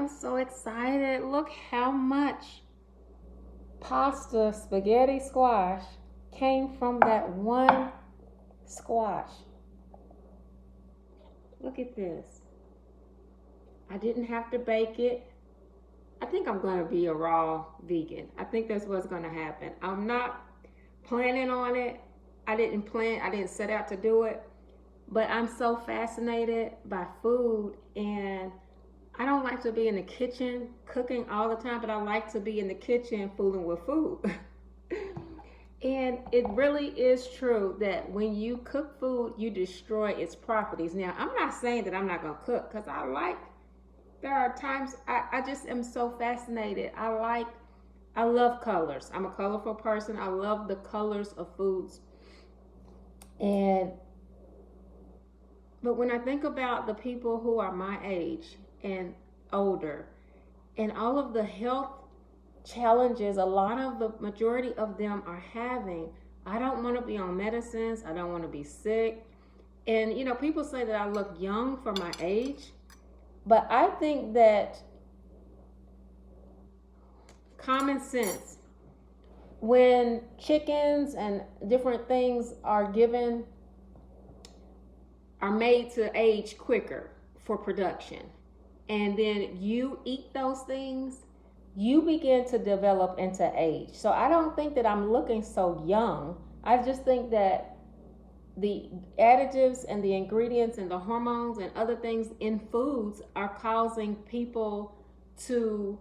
am so excited. Look how much pasta, spaghetti squash came from that one squash. Look at this. I didn't have to bake it. I think I'm going to be a raw vegan. I think that's what's going to happen. I'm not planning on it. I didn't set out to do it. But I'm so fascinated by food, and I don't like to be in the kitchen cooking all the time, but I like to be in the kitchen fooling with food. And it really is true that when you cook food, you destroy its properties. Now, I'm not saying that I'm not going to cook, because there are times I just am so fascinated. I love colors. I'm a colorful person. I love the colors of foods. But when I think about the people who are my age and older, and all of the health challenges a lot of the majority of them are having, I don't want to be on medicines. I don't want to be sick. And people say that I look young for my age, but I think that common sense, when chickens and different things are made to age quicker for production, and then you eat those things, you begin to develop into age. So I don't think that I'm looking so young. I just think that the additives and the ingredients and the hormones and other things in foods are causing people to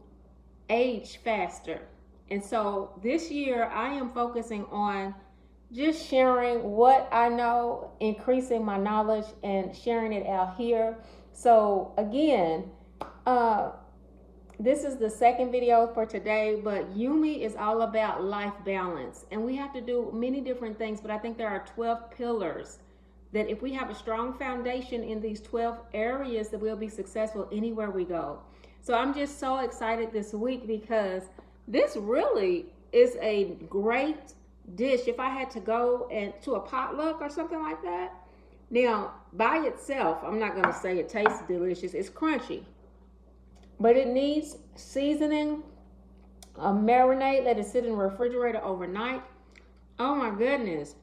age faster. And so this year I am focusing on just sharing what I know, increasing my knowledge and sharing it out here. So again, this is the second video for today, but Yumi is all about life balance. And we have to do many different things, but I think there are 12 pillars that if we have a strong foundation in these 12 areas, that we'll be successful anywhere we go. So I'm just so excited this week, because this really is a great dish if I had to go to a potluck or something like that. Now, by itself, I'm not going to say it tastes delicious. It's crunchy, but it needs seasoning, a marinade, let it sit in the refrigerator overnight. Oh my goodness.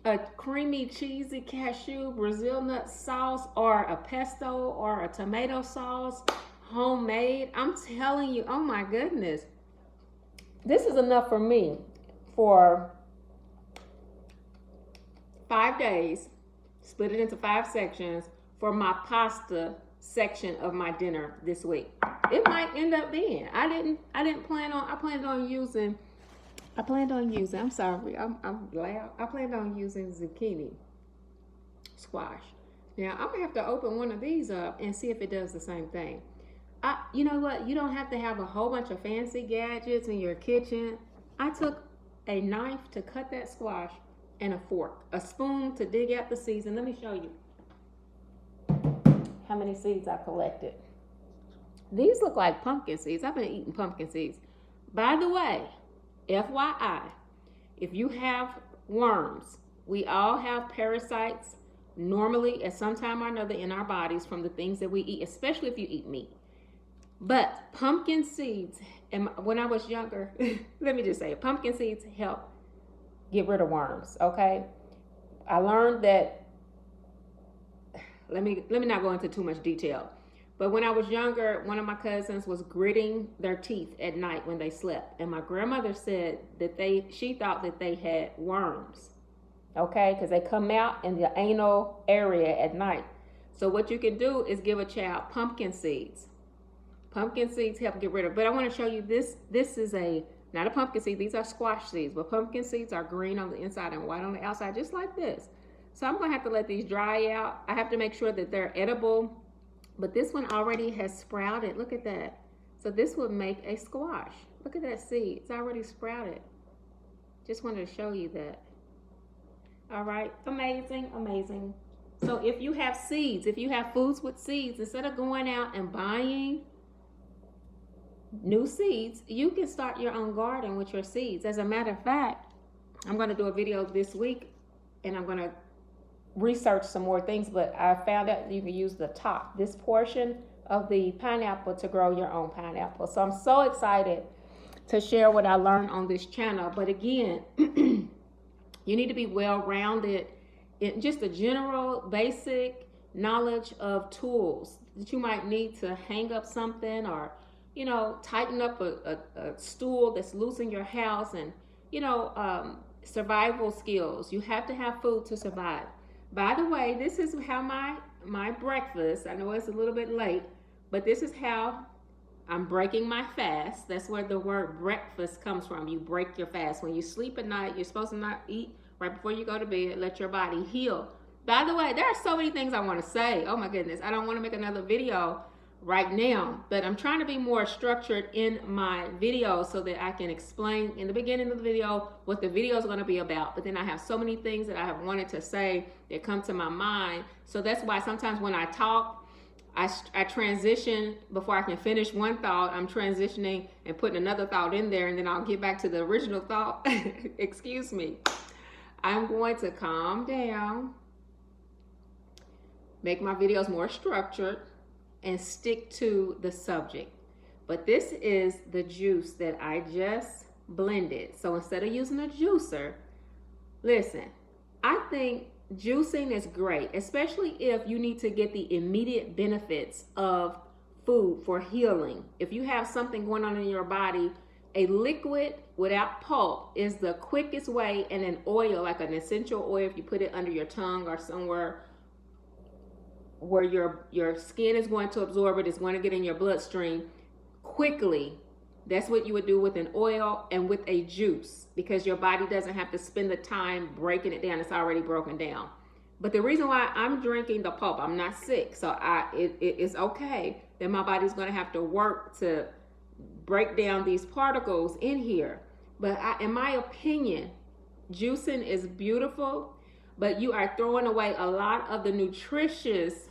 A creamy, cheesy cashew Brazil nut sauce, or a pesto or a tomato sauce, homemade. I'm telling you, oh my goodness. This is enough for me for 5 days, split it into 5 sections for my pasta section of my dinner this week. It might end up being. I planned on using zucchini squash. Now I'm gonna have to open one of these up and see if it does the same thing. You know what? You don't have to have a whole bunch of fancy gadgets in your kitchen. I took a knife to cut that squash and a fork, a spoon to dig out the seeds. And let me show you how many seeds I collected. These look like pumpkin seeds. I've been eating pumpkin seeds. By the way, FYI, if you have worms, we all have parasites normally at some time or another in our bodies from the things that we eat, especially if you eat meat. But pumpkin seeds, and when I was younger, let me just say, pumpkin seeds help get rid of worms, okay? I learned that, let me not go into too much detail, but when I was younger, one of my cousins was gritting their teeth at night when they slept, and my grandmother said that she thought that they had worms, okay? Because they come out in the anal area at night. So what you can do is give a child pumpkin seeds. Pumpkin seeds help get rid of, but I want to show you this. This is not a pumpkin seed. These are squash seeds, but pumpkin seeds are green on the inside and white on the outside, just like this. So I'm going to have to let these dry out. I have to make sure that they're edible, but this one already has sprouted. Look at that. So this would make a squash. Look at that seed. It's already sprouted. Just wanted to show you that. All right. Amazing, amazing. So if you have seeds, if you have foods with seeds, instead of going out and buying new seeds, you can start your own garden with your seeds. As a matter of fact, I'm going to do a video this week, and I'm going to research some more things, but I found out you can use the top, this portion of the pineapple to grow your own pineapple. So I'm so excited to share what I learned on this channel. But again, you need to be well-rounded in just a general basic knowledge of tools that you might need to hang up something, or tighten up a stool that's loose in your house, and survival skills. You have to have food to survive. By the way, this is how my breakfast, I know it's a little bit late, but this is how I'm breaking my fast. That's where the word breakfast comes from. You break your fast. When you sleep at night, you're supposed to not eat right before you go to bed. Let your body heal. By the way, there are so many things I want to say. Oh my goodness. I don't want to make another video right now, but I'm trying to be more structured in my videos so that I can explain in the beginning of the video what the video is going to be about. But then I have so many things that I have wanted to say that come to my mind. So that's why sometimes when I talk, I transition before I can finish one thought. I'm transitioning and putting another thought in there, and then I'll get back to the original thought. Excuse me. I'm going to calm down, make my videos more structured, and stick to the subject. But this is the juice that I just blended. So instead of using a juicer, listen, I think juicing is great, especially if you need to get the immediate benefits of food for healing. If you have something going on in your body, a liquid without pulp is the quickest way, and an oil, like an essential oil, if you put it under your tongue or somewhere where your skin is going to absorb it, it's going to get in your bloodstream quickly. That's what you would do with an oil and with a juice, because your body doesn't have to spend the time breaking it down. It's already broken down. But the reason why I'm drinking the pulp, I'm not sick, so it's okay that my body's going to have to work to break down these particles in here. But in my opinion, juicing is beautiful, but you are throwing away a lot of the nutritious,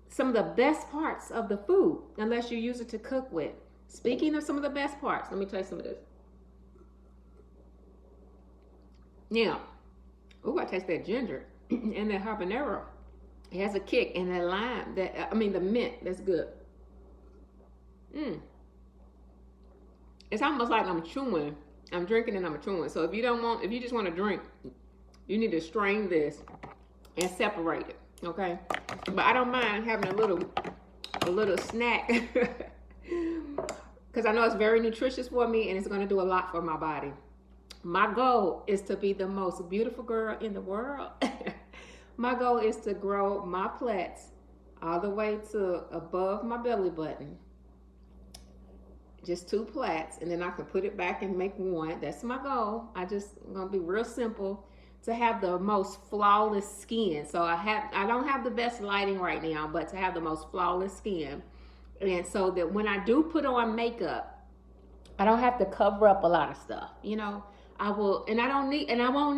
some of the best parts of the food, unless you use it to cook with. Speaking of some of the best parts, let me tell you some of this. Now, I taste that ginger and that habanero. It has a kick, and that lime, the mint, that's good. It's almost like I'm chewing. I'm drinking and I'm chewing. So if you just want to drink, you need to strain this and separate it, okay? But I don't mind having a little snack because I know it's very nutritious for me, and it's going to do a lot for my body. My goal is to be the most beautiful girl in the world. My goal is to grow my plaits all the way to above my belly button. Just 2 plaits, and then I can put it back and make one. That's my goal. I'm going to be real simple, to have the most flawless skin. So I don't have the best lighting right now, but to have the most flawless skin. And so that when I do put on makeup, I don't have to cover up a lot of stuff. I won't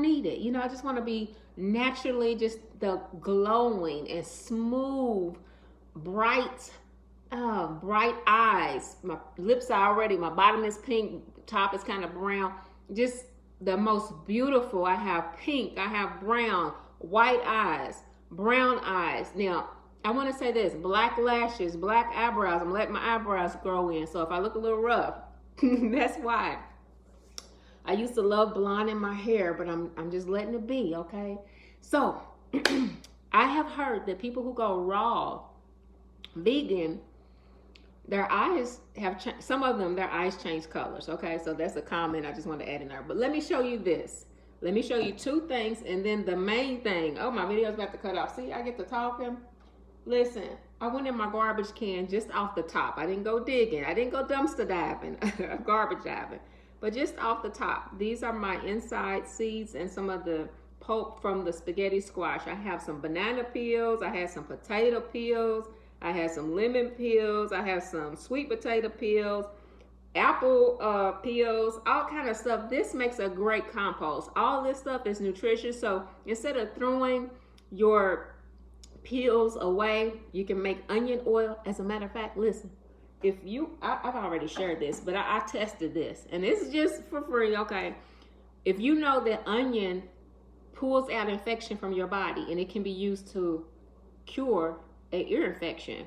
need it. I just want to be naturally just the glowing and smooth, bright eyes. My lips are my bottom is pink, top is kind of brown. Just the most beautiful. I have pink, I have brown, white eyes, brown eyes. Now, I want to say this: black lashes, black eyebrows. I'm letting my eyebrows grow in. So if I look a little rough, that's why. I used to love blonde in my hair, but I'm just letting it be, okay? So I have heard that people who go raw vegan, their eyes have changed. Some of them, their eyes change colors, okay? So that's a comment I just want to add in there. But let me show you this. Let me show you 2 things, and then the main thing. Oh, my video's about to cut off. See, I get to talking. Listen, I went in my garbage can just off the top. I didn't go digging. I didn't go dumpster diving, garbage diving. But just off the top, these are my inside seeds and some of the pulp from the spaghetti squash. I have some banana peels. I have some potato peels. I have some lemon peels. I have some sweet potato peels, apple peels, all kind of stuff. This makes a great compost. All this stuff is nutritious. So instead of throwing your peels away, you can make onion oil. As a matter of fact, listen. I've already shared this, but I tested this, and this is just for free, okay? If you know that onion pulls out infection from your body, and it can be used to cure an ear infection,